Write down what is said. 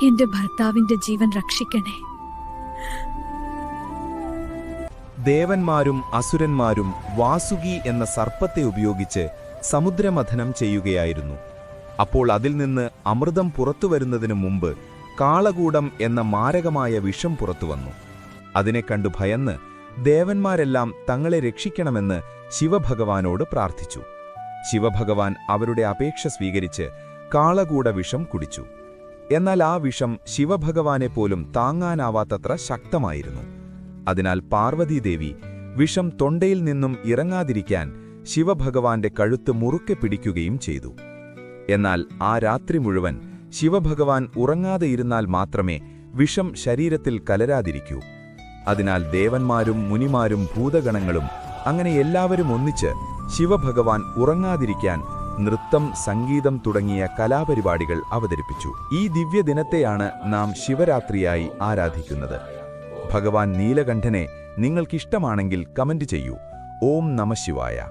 എന്റെ ഭർത്താവിന്റെ ജീവൻ രക്ഷിക്കണേ. ദേവന്മാരും അസുരന്മാരും വാസുകി എന്ന സർപ്പത്തെ ഉപയോഗിച്ച് സമുദ്രമഥനം ചെയ്യുകയായിരുന്നു. അപ്പോൾ അതിൽ നിന്ന് അമൃതം പുറത്തുവരുന്നതിനു മുമ്പ് കാളകൂടം എന്ന മാരകമായ വിഷം പുറത്തുവന്നു. അതിനെ കണ്ടു ഭയന്ന് ദേവന്മാരെല്ലാം തങ്ങളെ രക്ഷിക്കണമെന്ന് ശിവഭഗവാനോട് പ്രാർത്ഥിച്ചു. ശിവഭഗവാൻ അവരുടെ അപേക്ഷ സ്വീകരിച്ച് കാളകൂട വിഷം കുടിച്ചു. എന്നാൽ ആ വിഷം ശിവഭഗവാനെപ്പോലും താങ്ങാനാവാത്തത്ര ശക്തമായിരുന്നു. അതിനാൽ പാർവതീദേവി വിഷം തൊണ്ടയിൽ നിന്നും ഇറങ്ങാതിരിക്കാൻ ശിവഭഗവാന്റെ കഴുത്ത് മുറുക്കെ പിടിക്കുകയും ചെയ്തു. എന്നാൽ ആ രാത്രി മുഴുവൻ ശിവഭഗവാൻ ഉറങ്ങാതെയിരുന്നാൽ മാത്രമേ വിഷം ശരീരത്തിൽ കലരാതിരിക്കൂ. അതിനാൽ ദേവന്മാരും മുനിമാരും ഭൂതഗണങ്ങളും അങ്ങനെ എല്ലാവരും ഒന്നിച്ച് ശിവഭഗവാൻ ഉറങ്ങാതിരിക്കാൻ നൃത്തം, സംഗീതം തുടങ്ങിയ കലാപരിപാടികൾ അവതരിപ്പിച്ചു. ഈ ദിവ്യദിനത്തെയാണ് നാം ശിവരാത്രിയായി ആരാധിക്കുന്നത്. ഭഗവാൻ നീലകണ്ഠനെ നിങ്ങൾക്കിഷ്ടമാണെങ്കിൽ കമന്റ് ചെയ്യൂ. ഓം നമഃ ശിവായ.